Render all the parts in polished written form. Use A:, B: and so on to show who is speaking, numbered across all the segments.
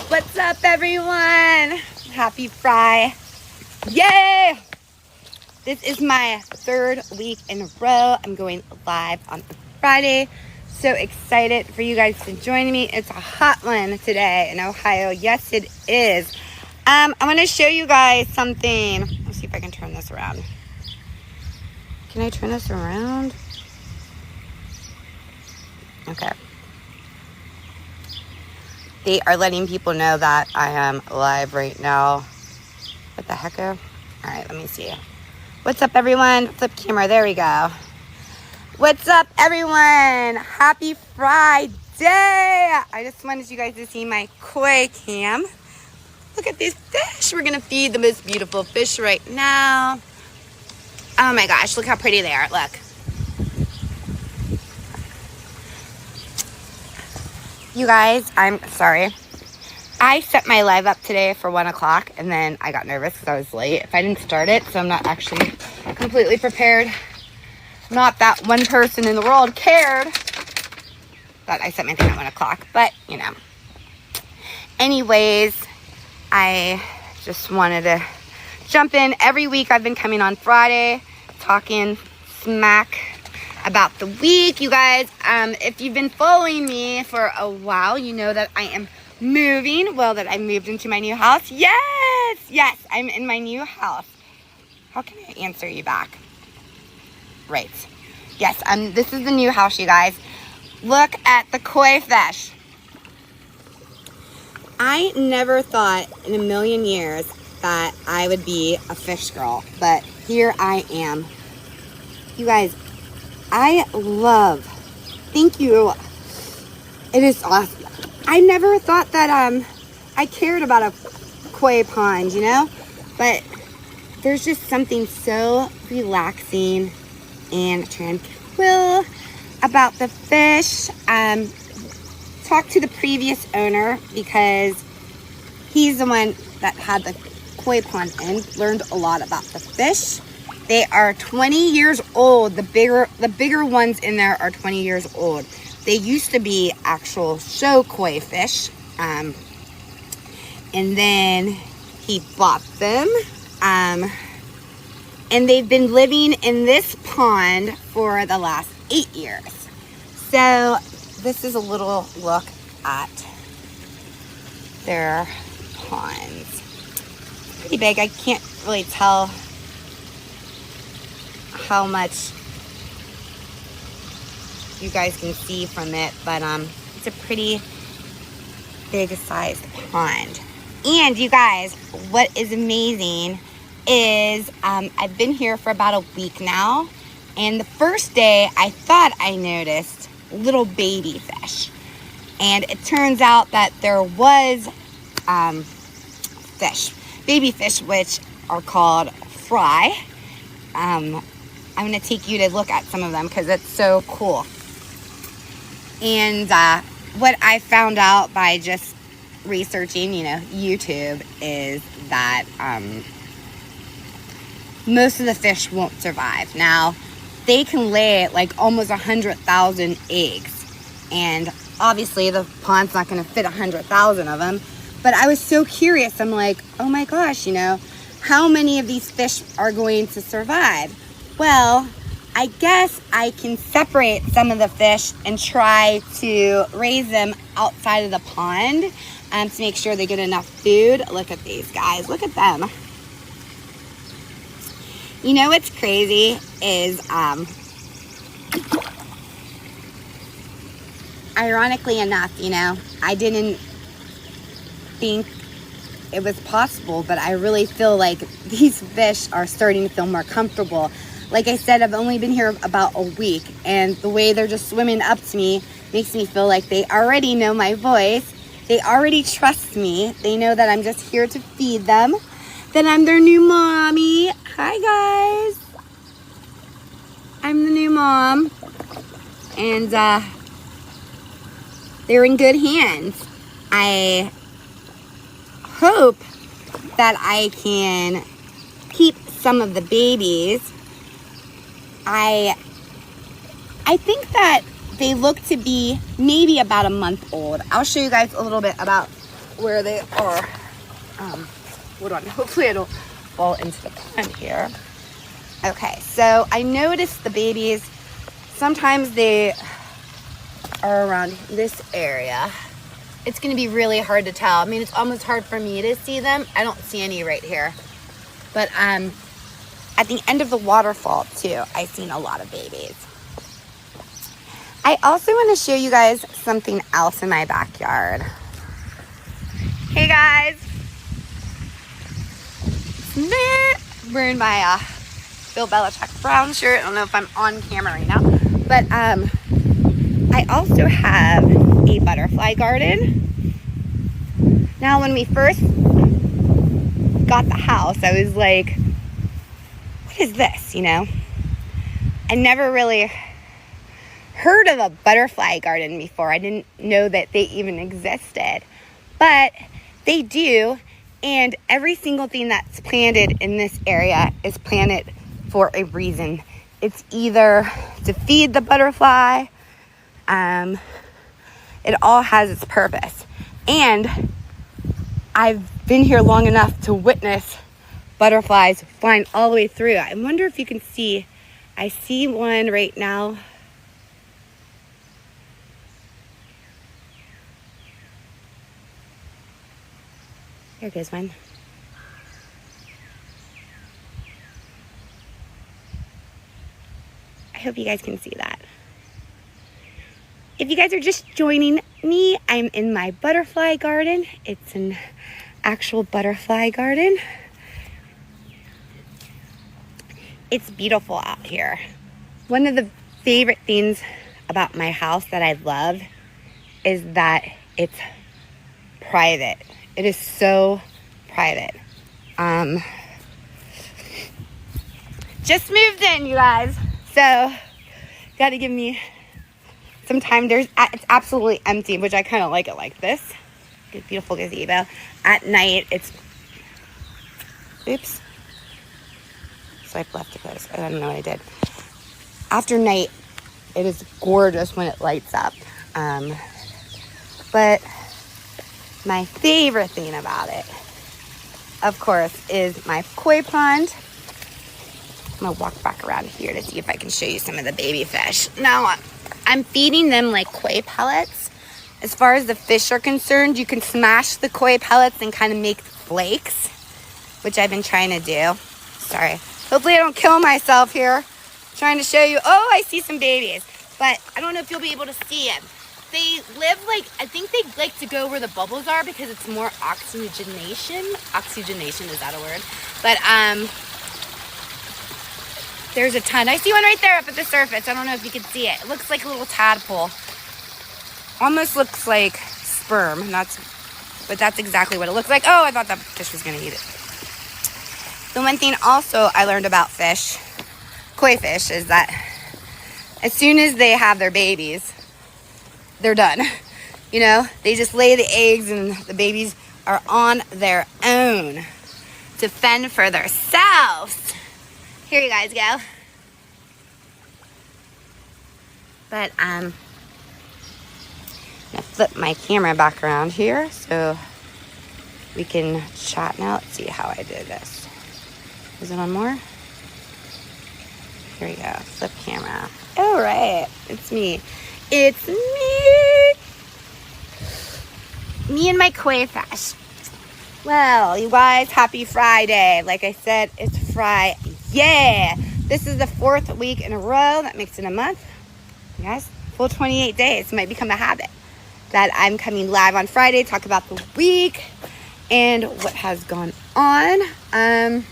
A: What's up, everyone? Happy FriYAY! Yay! This is my third week in a row. I'm going live on Friday. So excited for you guys to join me. It's a hot one today in Ohio. Yes, it is. I'm going to show you guys something. Let's see if I can turn this around. Can I turn this around? Okay. They are letting people know that I am live right now. What the hecko? All right, let me see. What's up, everyone? Flip camera. There we go. What's up, everyone? Happy Friday. I just wanted you guys to see my koi cam. Look at these fish. We're going to feed the most beautiful fish right now. Oh, my gosh. Look how pretty they are. Look. You guys, I'm sorry. I set my live up today for 1 o'clock, and then I got nervous because I was late. If I didn't start it, so I'm not actually completely prepared. Not that one person in the world cared that I set my thing at 1 o'clock, but, you know. Anyways, I just wanted to jump in. Every week I've been coming on Friday, talking smack about the week. You guys, if you've been following me for a while, you know that I am moving. Well, that I moved into my new house. Yes, I'm in my new house. How can I answer you back? Right. Yes, this is the new house, you guys. Look at the koi fish. I never thought in a million years that I would be a fish girl, but here I am. You guys, I love, thank you. It is awesome. I never thought that I cared about a koi pond, you know, but there's just something so relaxing and tranquil about the fish. Talked to the previous owner because he's the one that had the koi pond and learned a lot about the fish. They are 20 years old. The bigger ones in there are 20 years old. They used to be actual show koi fish. And then he bought them. And they've been living in this pond for the last 8 years. So this is a little look at their ponds. Pretty big. I can't really tell how much you guys can see from it, but it's a pretty big sized pond. And you guys, what is amazing is I've been here for about a week now, and the first day I thought I noticed little baby fish, and it turns out that there was baby fish, which are called FriYAY. I'm going to take you to look at some of them because it's so cool. And what I found out by just researching, YouTube, is that most of the fish won't survive. Now, they can lay like almost 100,000 eggs. And obviously the pond's not going to fit 100,000 of them. But I was so curious. I'm like, oh my gosh, how many of these fish are going to survive? Well, I guess I can separate some of the fish and try to raise them outside of the pond to make sure they get enough food. Look at these guys. Look at them. You know what's crazy is, ironically enough, I didn't think it was possible, but I really feel like these fish are starting to feel more comfortable. Like I said, I've only been here about a week, and the way they're just swimming up to me makes me feel like they already know my voice. They already trust me. They know that I'm just here to feed them, that I'm their new mommy. Hi, guys. I'm the new mom, and they're in good hands. I hope that I can keep some of the babies. I think that they look to be maybe about a month old. I'll show you guys a little bit about where they are. Hold on, hopefully I don't fall into the pond here. Okay, so I noticed the babies, sometimes they are around this area. It's gonna be really hard to tell. I mean, it's almost hard for me to see them. I don't see any right here. But at the end of the waterfall too, I've seen a lot of babies. I also want to show you guys something else in my backyard. Hey guys. Wearing my Bill Belichick brown shirt. I don't know if I'm on camera right now. But I also have a butterfly garden. Now when we first got the house, I was like, what is this, you know? I never really heard of a butterfly garden before. I didn't know that they even existed, but they do. And every single thing that's planted in this area is planted for a reason. It's either to feed the butterfly. It all has its purpose. And I've been here long enough to witness butterflies flying all the way through. I wonder if you can see. I see one right now. There goes one. I hope you guys can see that. If you guys are just joining me, I'm in my butterfly garden. It's an actual butterfly garden. It's beautiful out here. One of the favorite things about my house that I love is that it's private. It is so private. Just moved in, you guys. So, gotta give me some time. It's absolutely empty, which I kind of like it like this. Good, beautiful gazebo. At night, it's, oops. Swipe left to close. I don't know what I did. After night, it is gorgeous when it lights up. But my favorite thing about it, of course, is my koi pond. I'm gonna walk back around here to see if I can show you some of the baby fish. Now, I'm feeding them like koi pellets. As far as the fish are concerned, you can smash the koi pellets and kind of make flakes, which I've been trying to do. Sorry. Hopefully I don't kill myself here. Trying to show you. Oh, I see some babies. But I don't know if you'll be able to see them. They live like, I think they like to go where the bubbles are because it's more oxygenation. Oxygenation, is that a word? But there's a ton. I see one right there up at the surface. I don't know if you can see it. It looks like a little tadpole. Almost looks like sperm. But that's exactly what it looks like. Oh, I thought that fish was going to eat it. The one thing also I learned about fish, koi fish, is that as soon as they have their babies, they're done. You know, they just lay the eggs and the babies are on their own to fend for themselves. Here you guys go. But I'm gonna flip my camera back around here so we can chat now. Let's see how I did this. Is it on more? Here we go. Flip camera. All right, it's me. It's me and my koi fish. Well, you guys, happy Friday. Like I said, it's FriYAY. This is the 4th week in a row. That makes it a month. You guys, full 28 days. It might become a habit that I'm coming live on Friday, talk about the week and what has gone on.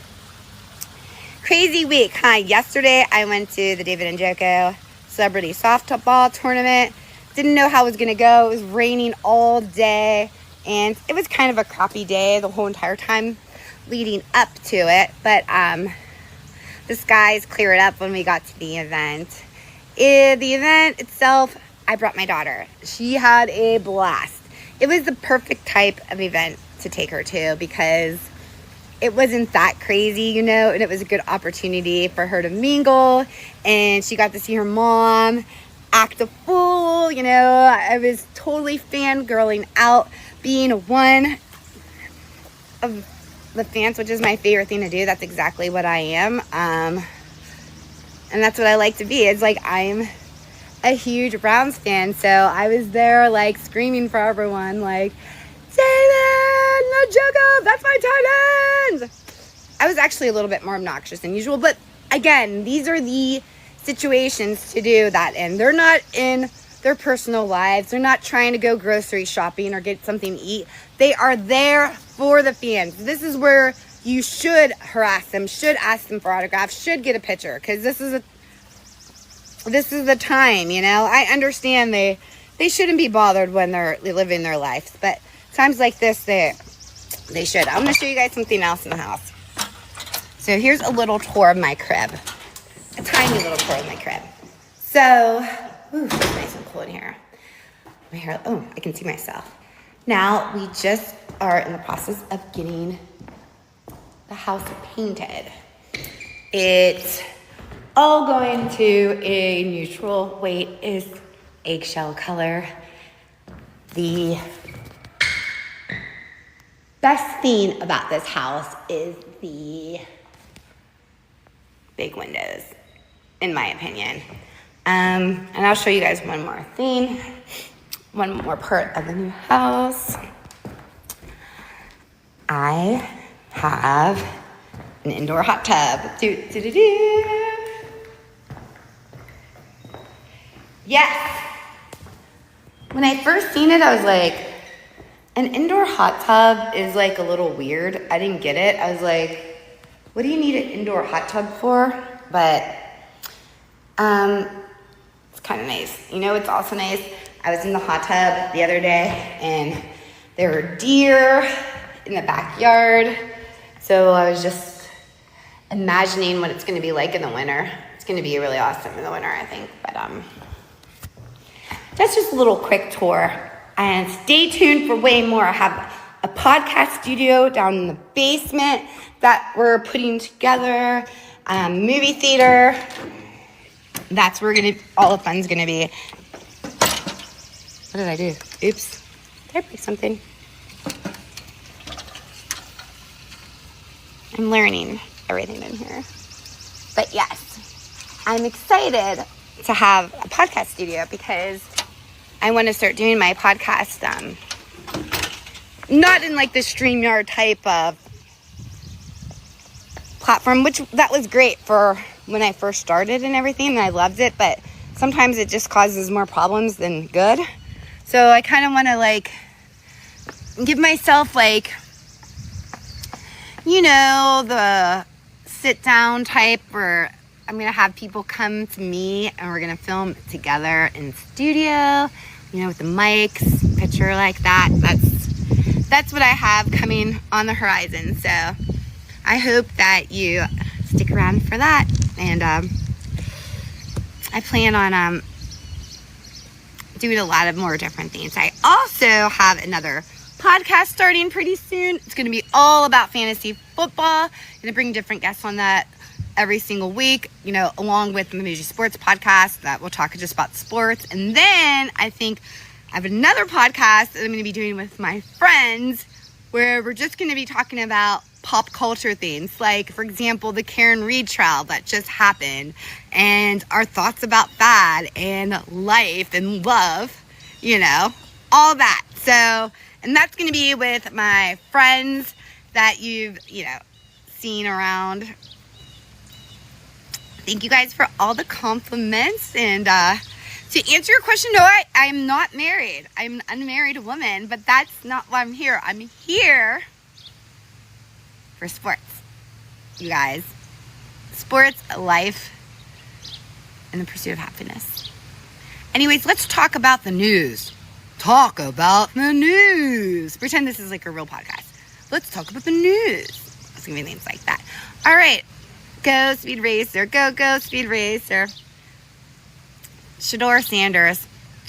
A: Crazy week, huh? Yesterday, I went to the David Njoku celebrity softball tournament. Didn't know how it was going to go. It was raining all day, and it was kind of a crappy day the whole entire time leading up to it. But the skies cleared up when we got to the event. The event itself, I brought my daughter. She had a blast. It was the perfect type of event to take her to because it wasn't that crazy, you know, and it was a good opportunity for her to mingle, and she got to see her mom act a fool, you know. I was totally fangirling out being one of the fans, which is my favorite thing to do. That's exactly what I am. And that's what I like to be. It's like I'm a huge Browns fan, so I was there like screaming for everyone, like, David Njoku, that's my tight end. I was actually a little bit more obnoxious than usual, but again, these are the situations to do that in. They're not in their personal lives. They're not trying to go grocery shopping or get something to eat. They are there for the fans. This is where you should harass them, should ask them for autographs, should get a picture, because this is the time, you know. I understand they shouldn't be bothered when they're living their lives, but times like this, they should. I'm going to show you guys something else in the house. So here's a little tour of my crib. A tiny little tour of my crib. So, ooh, it's nice and cool in here. My hair, oh, I can see myself. Now, we just are in the process of getting the house painted. It's all going to a neutral, wait, is eggshell color. The best thing about this house is the big windows, in my opinion. And I'll show you guys one more thing, one more part of the new house. I have an indoor hot tub. Yes. When I first seen it, I was like, an indoor hot tub is like a little weird. I didn't get it. I was like, what do you need an indoor hot tub for? But it's kind of nice. You know, it's also nice. I was in the hot tub the other day and there were deer in the backyard. So I was just imagining what it's going to be like in the winter. It's going to be really awesome in the winter, I think. But that's just a little quick tour. And stay tuned for way more. I have a podcast studio down in the basement that we're putting together, movie theater. That's where all the fun's gonna be. What did I do? Oops, did I break something? I'm learning everything in here. But yes, I'm excited to have a podcast studio because I want to start doing my podcast, not in like the StreamYard type of platform, which that was great for when I first started and everything, and I loved it, but sometimes it just causes more problems than good. So I kind of want to like give myself like, you know, the sit down type where I'm going to have people come to me and we're going to film together in studio, you know, with the mics, picture like that. That's what I have coming on the horizon. So I hope that you stick around for that. And I plan on doing a lot of more different things. I also have another podcast starting pretty soon. It's going to be all about fantasy football. I'm going to bring different guests on that every single week, you know, along with the Moji Sports podcast that we'll talk just about sports. And then I think I have another podcast that I'm going to be doing with my friends where we're just going to be talking about pop culture things. Like, for example, the Karen Reed trial that just happened and our thoughts about that and life and love, you know, all that. So, and that's going to be with my friends that you've, you know, seen around. Thank you guys for all the compliments. And to answer your question, no, I'm not married. I'm an unmarried woman, but that's not why I'm here. I'm here for sports, you guys. Sports, life, and the pursuit of happiness. Anyways, let's talk about the news. Talk about the news. Pretend this is like a real podcast. Let's talk about the news. It's gonna be names like that. All right. Go Speed Racer, go Speed Racer. Shedeur Sanders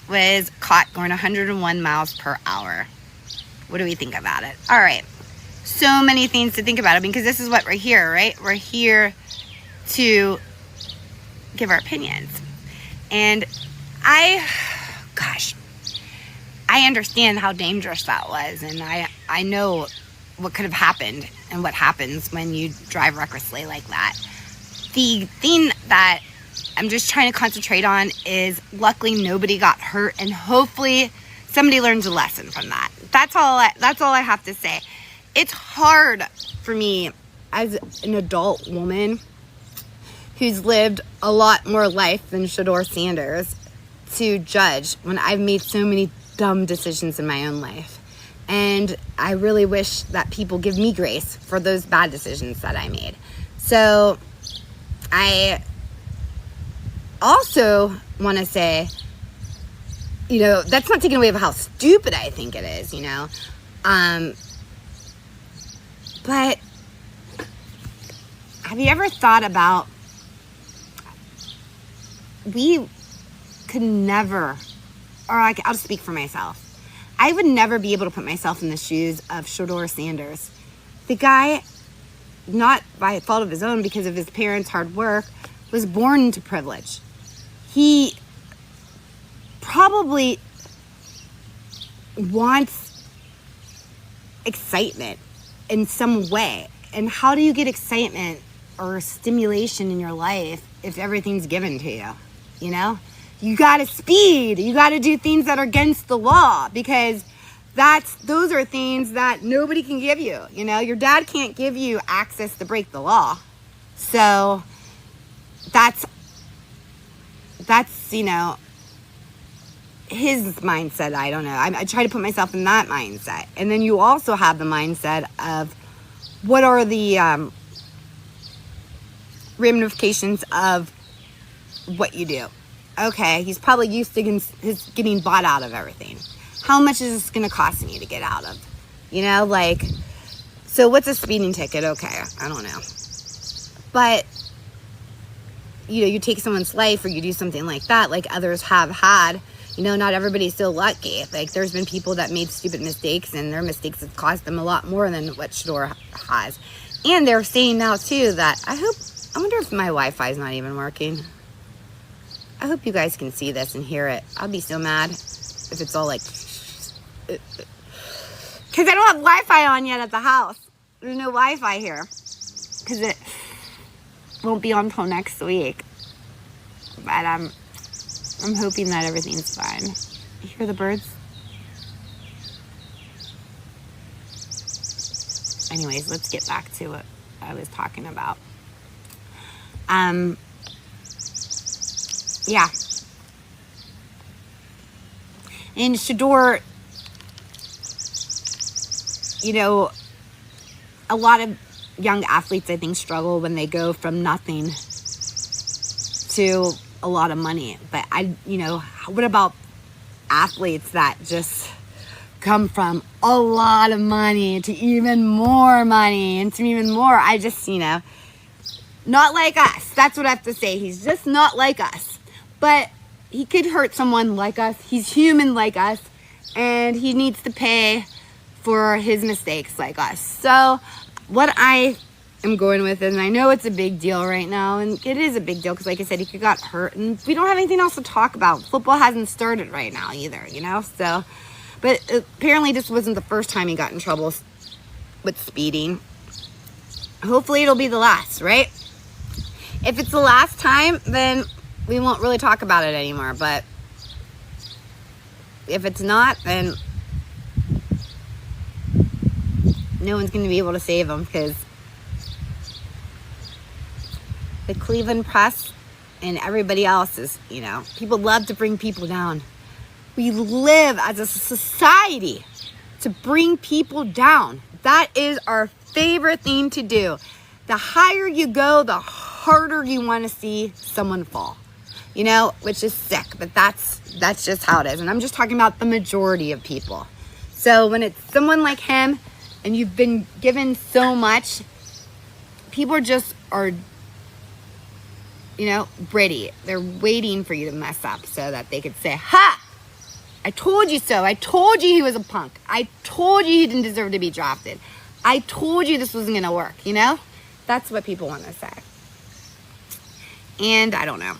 A: was caught going 101 miles per hour. What do we think about it? All right, so many things to think about. I mean, because this is what we're here, right? We're here to give our opinions. And I I understand how dangerous that was, and I know what could have happened and what happens when you drive recklessly like that. The thing that I'm just trying to concentrate on is luckily nobody got hurt, and hopefully somebody learns a lesson from that. That's all I have to say. It's hard for me as an adult woman who's lived a lot more life than Shedeur Sanders to judge when I've made so many dumb decisions in my own life. And I really wish that people give me grace for those bad decisions that I made. So I also want to say, you know, that's not taking away from how stupid I think it is, you know. But have you ever thought about, we could never, or I'll speak for myself. I would never be able to put myself in the shoes of Shedeur Sanders. The guy, not by fault of his own, because of his parents' hard work, was born into privilege. He probably wants excitement in some way. And how do you get excitement or stimulation in your life if everything's given to you? You know? You gotta speed. You gotta do things that are against the law, because those are things that nobody can give you. You know, your dad can't give you access to break the law. So that's you know, his mindset. I don't know. I try to put myself in that mindset. And then you also have the mindset of what are the ramifications of what you do. Okay, he's probably used to his getting bought out of everything. How much is this going to cost me to get out of? You know, like, so what's a speeding ticket? Okay, I don't know. But, you know, you take someone's life or you do something like that, like others have had. You know, not everybody's so lucky. Like, there's been people that made stupid mistakes, and their mistakes have cost them a lot more than what Shedeur has. And they're saying now, too, that I wonder if my Wi-Fi is not even working. I hope you guys can see this and hear it. I'll be so mad if it's all like, because I don't have Wi-Fi on yet at the house. There's no Wi-Fi here, because it won't be on until next week. But I'm hoping that everything's fine. You hear the birds? Anyways, let's get back to what I was talking about. Yeah. And Shedeur, you know, a lot of young athletes, I think, struggle when they go from nothing to a lot of money. But you know, what about athletes that just come from a lot of money to even more money and to even more? I just, you know, not like us. That's what I have to say. He's just not like us. But he could hurt someone like us. He's human like us. And he needs to pay for his mistakes like us. So what I am going with is, and I know it's a big deal right now, and it is a big deal because, like I said, he got hurt. And we don't have anything else to talk about. Football hasn't started right now either, you know? So, but apparently this wasn't the first time he got in trouble with speeding. Hopefully it'll be the last, right? If it's the last time, then we won't really talk about it anymore. But if it's not, then no one's going to be able to save him, because the Cleveland press and everybody else is, you know, people love to bring people down. We live as a society to bring people down. That is our favorite thing to do. The higher you go, the harder you want to see someone fall, you know, which is sick, but that's just how it is. And I'm just talking about the majority of people. So when it's someone like him and you've been given so much, people are, you know, ready. They're waiting for you to mess up so that they could say, ha, I told you so. I told you he was a punk. I told you he didn't deserve to be drafted. I told you this wasn't going to work, you know? That's what people want to say. And I don't know.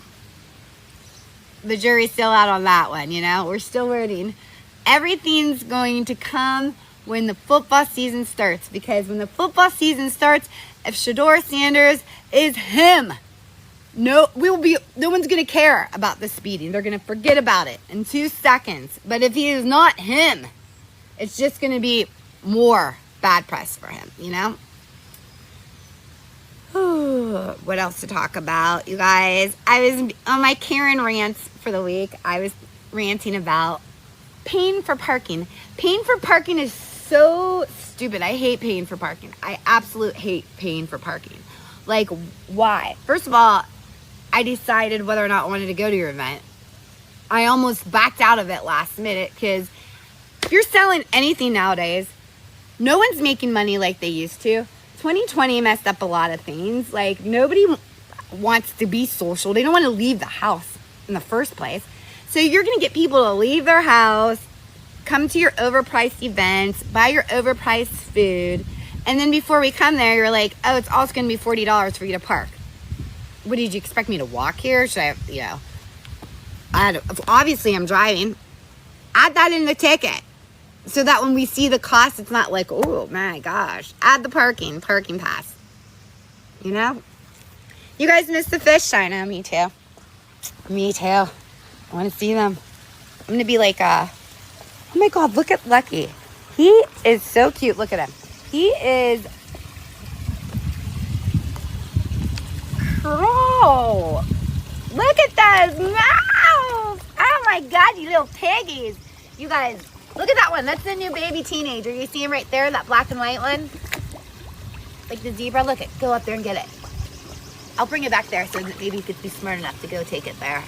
A: The jury's still out on that one, you know? We're still waiting everything's going to come when the football season starts. Because when the football season starts, if Shedeur Sanders is him, no one's gonna care about the speeding. They're gonna forget about it in 2 seconds. But if he is not him, it's just gonna be more bad press for him, you know? What else to talk about, you guys? I was on my Karen rants for the week. I was ranting about paying for parking. Paying for parking is so stupid. I hate paying for parking. I absolutely hate paying for parking. Like, why? First of all, I decided whether or not I wanted to go to your event. I almost backed out of it last minute because if you're selling anything nowadays, no one's making money like they used to. 2020 messed up a lot of things. Like, nobody wants to be social. They don't want to leave the house in the first place. So you're going to get people to leave their house, come to your overpriced events, buy your overpriced food, and then before we come there, you're like, oh, it's also going to be $40 for you to park. What, did you expect me to walk here? Should I, obviously I'm driving. Add that in the ticket. So that when we see the cost, it's not like, oh my gosh. Add the parking pass. You know? You guys miss the fish? I know, me too. Me too. I want to see them. I'm going to be like, oh my God, look at Lucky. He is so cute. Look at him. He is, oh, look at those mouths. Oh my God, you little piggies. You guys, look at that one. That's the new baby teenager. You see him right there, that black and white one? Like the zebra. Look, go up there and get it. I'll bring it back there so that maybe you could be smart enough to go take it there.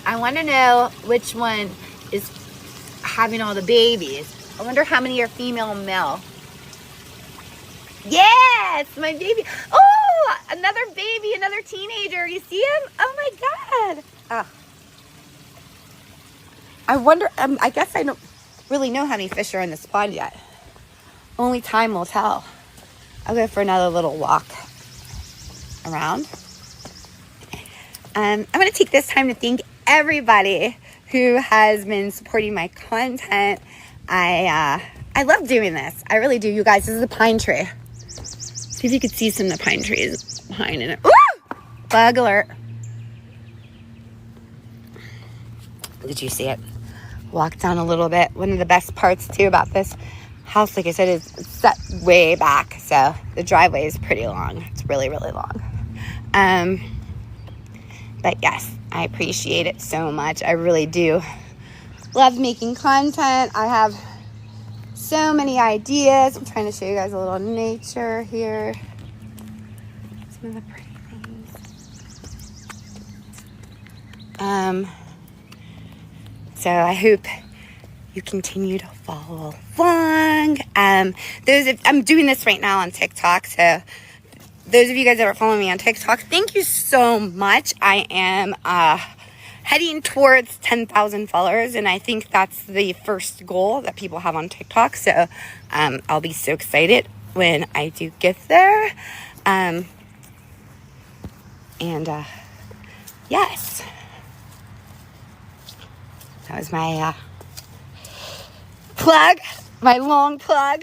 A: I want to know which one is having all the babies. I wonder how many are female and male. Yes, my baby. Oh, another baby, another teenager. You see him? Oh my God. Oh. I wonder, I guess I don't really know how many fish are in this pond yet. Only time will tell. I'll go for another little walk around. I'm going to take this time to thank everybody who has been supporting my content. I love doing this. I really do, you guys. This is a pine tree. See if you could see some of the pine trees behind it. Woo! Bug alert. Did you see it? Walk down a little bit. One of the best parts too about this house, like I said, is set way back. So the driveway is pretty long. It's really, really long. But yes, I appreciate it so much. I really do love making content. I have so many ideas. I'm trying to show you guys a little nature here. Some of the pretty things. So I hope you continue to follow along. I'm doing this right now on TikTok. So those of you guys that are following me on TikTok, thank you so much. I am heading towards 10,000 followers, and I think that's the first goal that people have on TikTok. So I'll be so excited when I do get there. Yes, that was my plug, my long plug.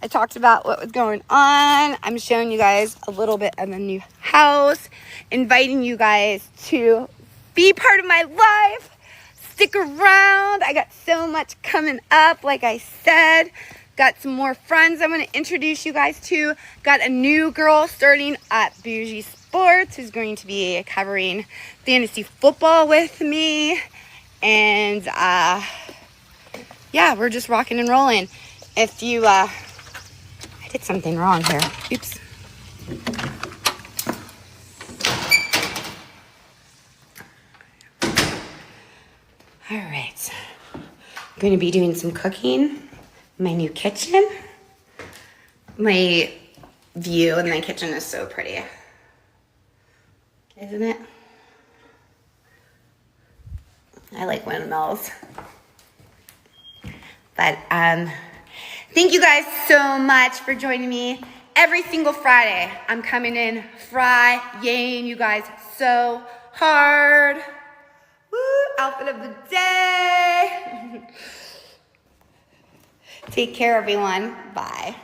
A: I talked about what was going on. I'm showing you guys a little bit of the new house, inviting you guys to be part of my life. Stick around. I got so much coming up, like I said. Got some more friends I'm going to introduce you guys to. Got a new girl starting at Bougie Sports who's going to be covering fantasy football with me. And yeah, we're just rocking and rolling. If you I did something wrong here. Oops. All right. I'm going to be doing some cooking in my new kitchen. My view in my kitchen is so pretty. Isn't it? I like windmills. But thank you guys so much for joining me. Every single Friday, I'm coming in FriYAYing you guys so hard. Woo! outfit of the day. Take care, everyone. Bye.